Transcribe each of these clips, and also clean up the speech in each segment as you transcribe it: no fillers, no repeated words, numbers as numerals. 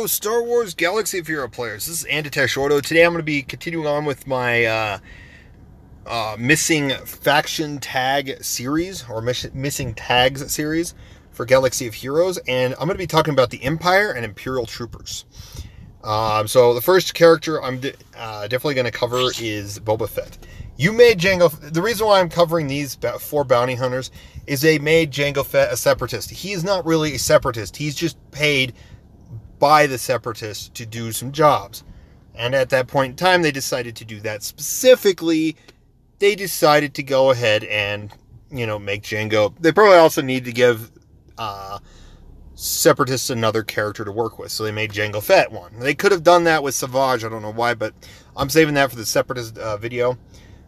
Hello, Star Wars Galaxy of Hero players. This is Antitesh Ordo. Today I'm going to be continuing on with my missing faction tag series, or missing tags series for Galaxy of Heroes, and I'm going to be talking about the Empire and Imperial troopers. So the first character I'm definitely going to cover is Boba Fett. You made Jango. The reason why I'm covering these 4 bounty hunters is they made Jango Fett a separatist. He's not really a separatist. He's just paid by the separatists to do some jobs. And at that point in time, they decided to do that. Specifically, they decided to go ahead and, make Jango. They probably also need to give separatists another character to work with. So they made Jango Fett one. They could have done that with SWGOH. I don't know why, but I'm saving that for the separatist video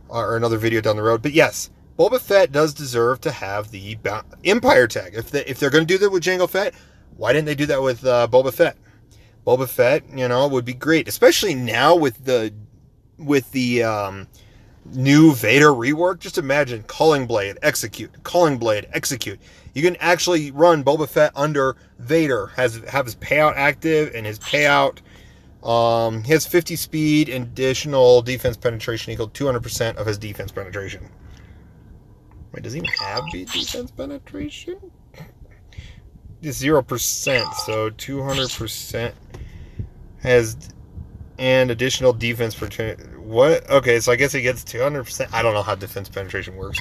or another video down the road. But yes, Boba Fett does deserve to have the Empire tag. If they're going to do that with Jango Fett, why didn't they do that with Boba Fett? Boba Fett, would be great, especially now with the new Vader rework. Just imagine Calling Blade, execute, Calling Blade, execute. You can actually run Boba Fett under Vader, have his payout active, and his payout, he has 50 speed and additional defense penetration equal to 200% of his defense penetration. Wait, does he even have defense penetration? It's 0%, so 200% has and additional defense penetration. What? Okay, so I guess he gets 200%. I don't know how defense penetration works.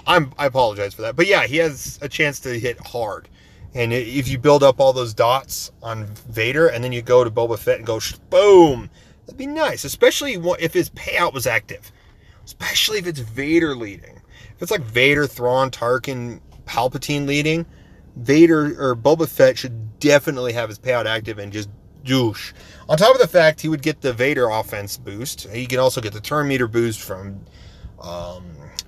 I apologize for that. But yeah, he has a chance to hit hard. And if you build up all those dots on Vader and then you go to Boba Fett and go boom, that'd be nice. Especially if his payout was active. Especially if it's Vader leading. If it's like Vader, Thrawn, Tarkin, Palpatine leading, Vader or Boba Fett should definitely have his payout active and just douche. On top of the fact, he would get the Vader offense boost. He can also get the turn meter boost from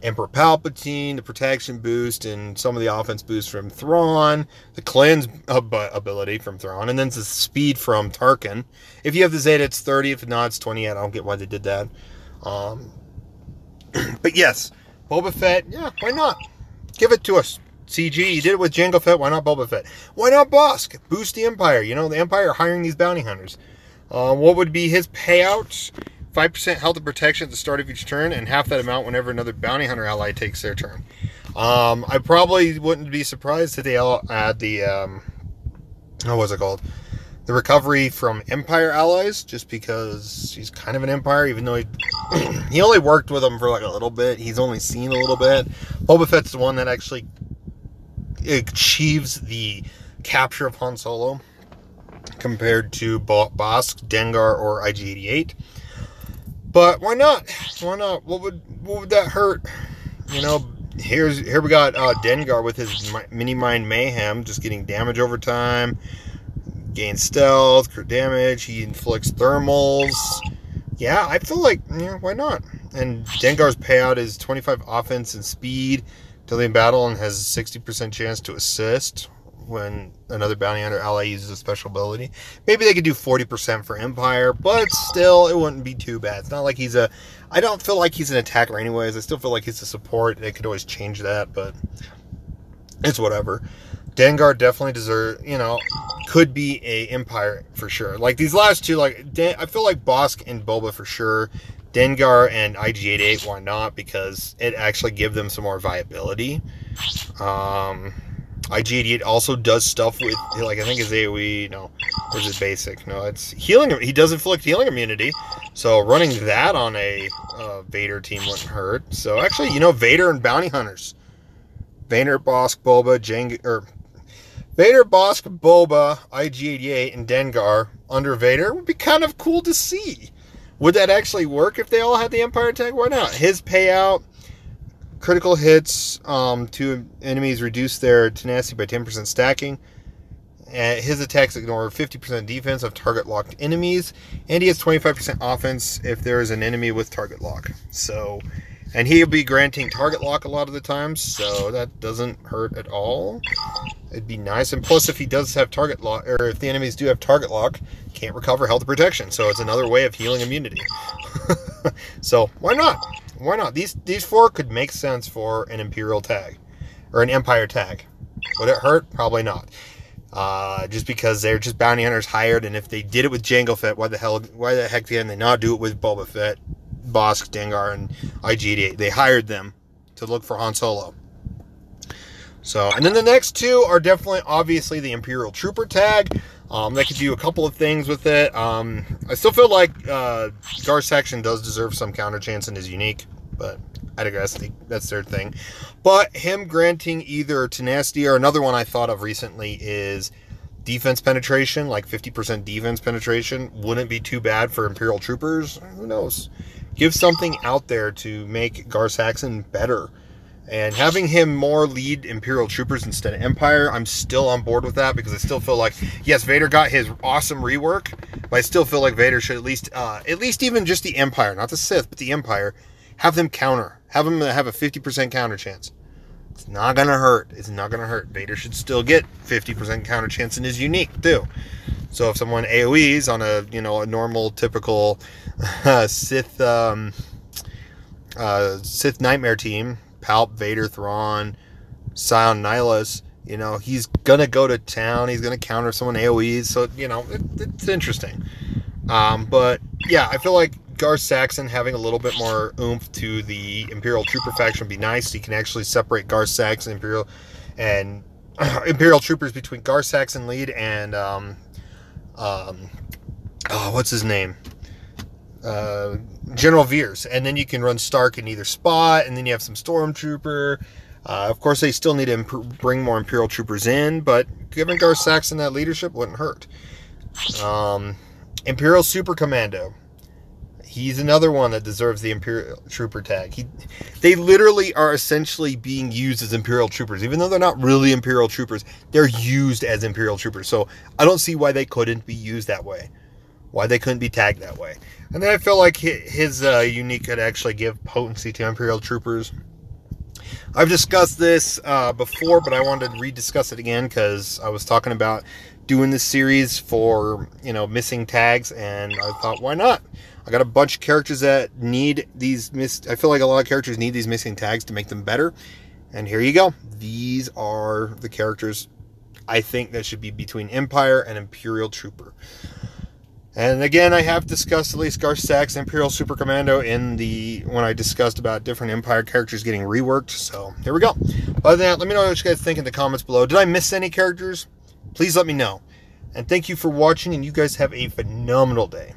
Emperor Palpatine, the protection boost, and some of the offense boost from Thrawn, the cleanse ability from Thrawn, and then the speed from Tarkin. If you have the Zeta, it's 30. If not, it's 28. I don't get why they did that. But yes, Boba Fett, yeah, why not? Give it to us. CG, you did it with Jango Fett, why not Boba Fett? Why not Bosk? Boost the Empire. The Empire are hiring these bounty hunters. What would be his payout? 5% health and protection at the start of each turn, and half that amount whenever another bounty hunter ally takes their turn. I probably wouldn't be surprised if they add the, what was it called? The recovery from Empire allies, just because he's kind of an Empire, even though he only worked with them for like a little bit. He's only seen a little bit. Boba Fett's the one that actually achieves the capture of Han Solo compared to Bosk, Dengar, or IG-88. But why not? Why not? What would that hurt? Here we got Dengar with his mini mind mayhem, just getting damage over time, gain stealth, crit damage. He inflicts thermals. Yeah, I feel like why not? And Dengar's payout is 25 offense and speed till in battle, and has a 60% chance to assist when another bounty hunter ally uses a special ability. Maybe they could do 40% for Empire, but still, it wouldn't be too bad. It's not like I don't feel like he's an attacker anyways. I still feel like he's a support. They could always change that, but it's whatever. Dengar definitely could be a Empire for sure. Like these last two, I feel like Bosk and Boba for sure. Dengar and IG-88, why not? Because it actually gives them some more viability. IG-88 also does stuff with, I think his AoE, no, or is it basic? No, it's healing. He does inflict healing immunity. So running that on a Vader team wouldn't hurt. So actually, Vader and bounty hunters. Vader, Bosk, Boba, Vader, Bosk, Boba, IG-88, and Dengar under Vader would be kind of cool to see. Would that actually work if they all had the Empire tag? Why not? His payout, critical hits to enemies reduce their tenacity by 10% stacking. His attacks ignore 50% defense of target locked enemies. And he has 25% offense if there is an enemy with target lock. And he'll be granting target lock a lot of the times, so that doesn't hurt at all. It'd be nice. And plus, if he does have target lock, or if the enemies do have target lock, can't recover health protection. So it's another way of healing immunity. So why not? Why not? These 4 could make sense for an Imperial tag or an Empire tag. Would it hurt? Probably not. just because they're just bounty hunters hired, and if they did it with Jango Fett, why the heck didn't they not do it with Boba Fett, Bossk, Dengar, and IG-88? They hired them to look for Han Solo. So, and then the next two are definitely, obviously, the Imperial Trooper tag. They could do a couple of things with it. I still feel like Gar Saxon does deserve some counter chance and is unique, but I digress. That's their thing. But him granting either tenacity, or another one I thought of recently is defense penetration, like 50% defense penetration. Wouldn't be too bad for Imperial Troopers. Who knows? Give something out there to make Gar Saxon better. And having him more lead Imperial Troopers instead of Empire, I'm still on board with that, because I still feel like, yes, Vader got his awesome rework, but I still feel like Vader should at least even just the Empire, not the Sith, but the Empire, have them counter. Have them have a 50% counter chance. It's not going to hurt. It's not going to hurt. Vader should still get 50% counter chance and is unique, too. So if someone AoEs on a normal, typical Sith Nightmare team, Palp, Vader, Thrawn, Sion, Nihilus, he's going to go to town. He's going to counter someone AoEs. So, it's interesting. But, yeah, I feel like Gar Saxon having a little bit more oomph to the Imperial Trooper faction would be nice. You can actually separate Gar Saxon, Imperial Troopers between Gar Saxon lead and, what's his name? General Veers, and then you can run Stark in either spot, and then you have some Stormtrooper. Of course, they still need to bring more Imperial Troopers in, but giving Gar Saxon that leadership wouldn't hurt. Imperial Super Commando. He's another one that deserves the Imperial Trooper tag. They literally are essentially being used as Imperial Troopers. Even though they're not really Imperial Troopers, they're used as Imperial Troopers. So I don't see why they couldn't be used that way. Why they couldn't be tagged that way. And then I feel like his unique could actually give potency to Imperial Troopers. I've discussed this before, but I wanted to rediscuss it again because I was talking about doing this series for, missing tags, and I thought, why not? I got a bunch of characters that need these I feel like a lot of characters need these missing tags to make them better. And here you go. These are the characters I think that should be between Empire and Imperial Trooper. And again, I have discussed at least Gar Saxon, Imperial Super Commando when I discussed about different Empire characters getting reworked. So here we go. Other than that, let me know what you guys think in the comments below. Did I miss any characters? Please let me know. And thank you for watching, and you guys have a phenomenal day.